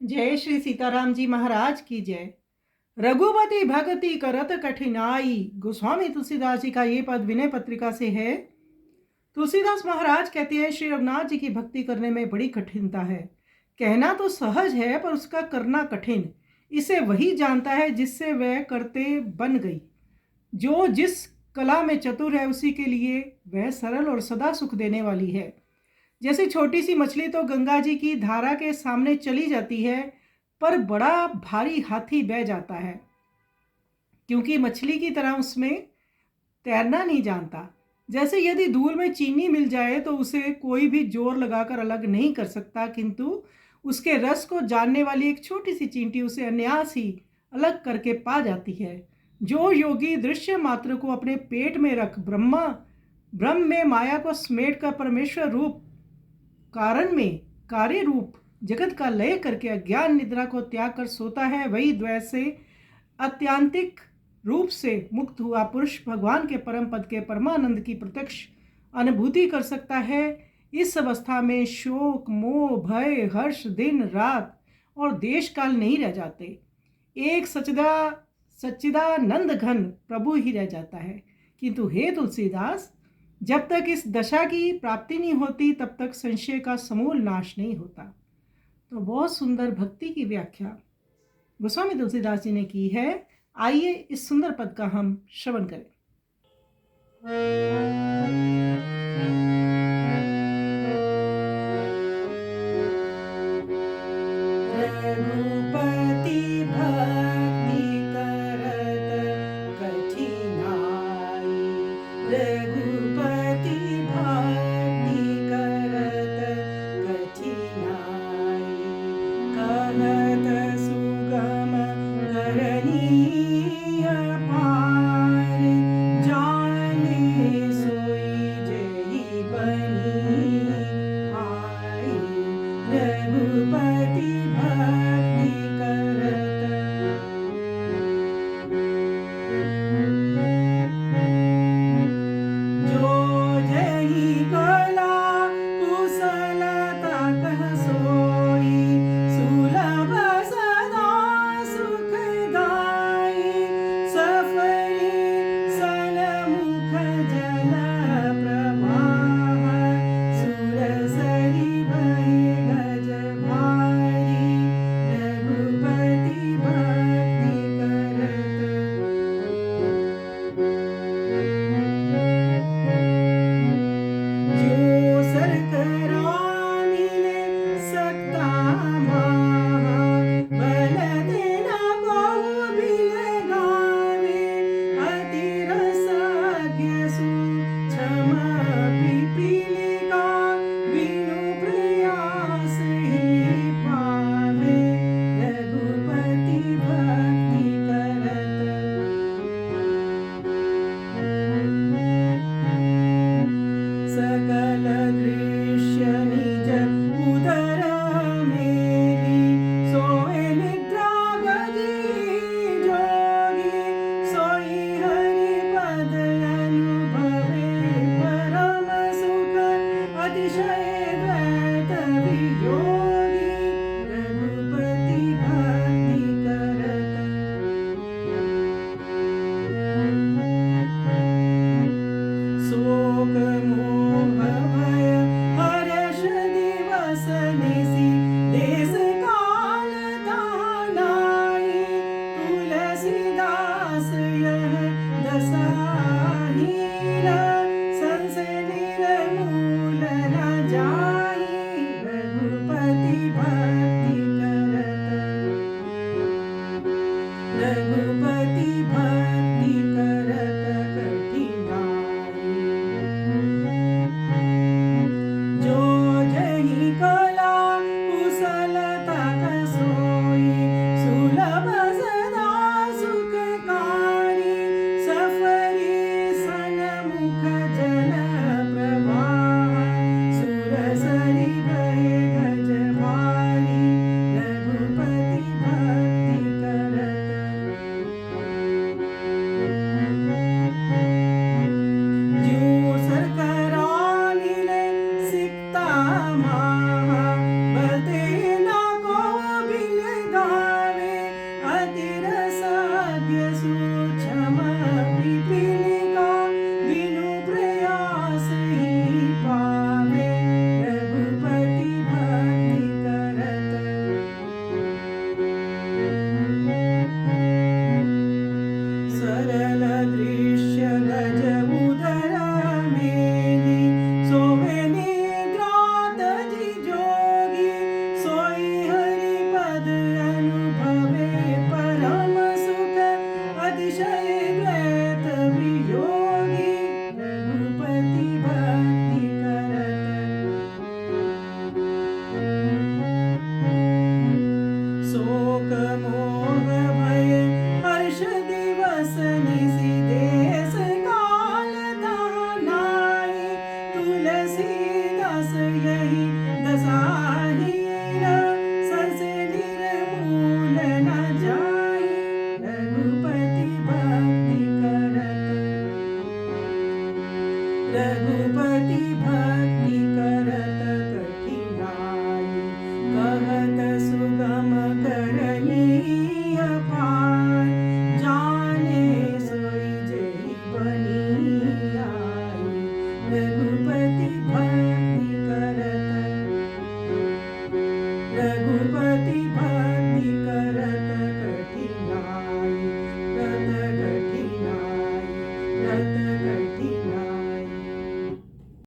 जय श्री सीताराम जी महाराज की जय। रघुपति भक्ति करत कठिनाई। गोस्वामी तुलसीदास जी का ये पद विनय पत्रिका से है। तुलसीदास महाराज कहते हैं श्री रघुनाथ जी की भक्ति करने में बड़ी कठिनता है। कहना तो सहज है पर उसका करना कठिन। इसे वही जानता है जिससे वह करते बन गई। जो जिस कला में चतुर है उसी के लिए वह सरल और सदा सुख देने वाली है। जैसे छोटी सी मछली तो गंगा जी की धारा के सामने चली जाती है, पर बड़ा भारी हाथी बह जाता है, क्योंकि मछली की तरह उसमें तैरना नहीं जानता। जैसे यदि धूल में चीनी मिल जाए तो उसे कोई भी जोर लगाकर अलग नहीं कर सकता, किंतु उसके रस को जानने वाली एक छोटी सी चींटी उसे अनायास ही अलग करके पा जाती है। जो योगी दृश्य मात्र को अपने पेट में रख ब्रह्म में माया को समेट कर परमेश्वर रूप कारण में कार्य रूप जगत का लय करके अज्ञान निद्रा को त्याग कर सोता है, वही द्वैत से अत्यांतिक रूप से मुक्त हुआ पुरुष भगवान के परम पद के परमानंद की प्रत्यक्ष अनुभूति कर सकता है। इस अवस्था में शोक मोह भय हर्ष दिन रात और देश काल नहीं रह जाते। एक सच्चिदानंद घन प्रभु ही रह जाता है। किंतु हे तुलसीदास, जब तक इस दशा की प्राप्ति नहीं होती तब तक संशय का समूल नाश नहीं होता। तो बहुत सुंदर भक्ति की व्याख्या गोस्वामी तुलसीदास जी ने की है। आइए इस सुंदर पद का हम श्रवण करें। रघुपति भक्ति करत कठिनाई। रघुपति भक्ति करत कठिनाई। कहत सुगम करनीय पार। जाने सोई जही बनी आई। रघुपति भक्ति करत। जो जही कला कुशलता कह सोई। सुलभ सदा सुखदाई। सफली सनमुख जल प्रवाह। सुरसरी भय गज भाई। रघुपति भक्त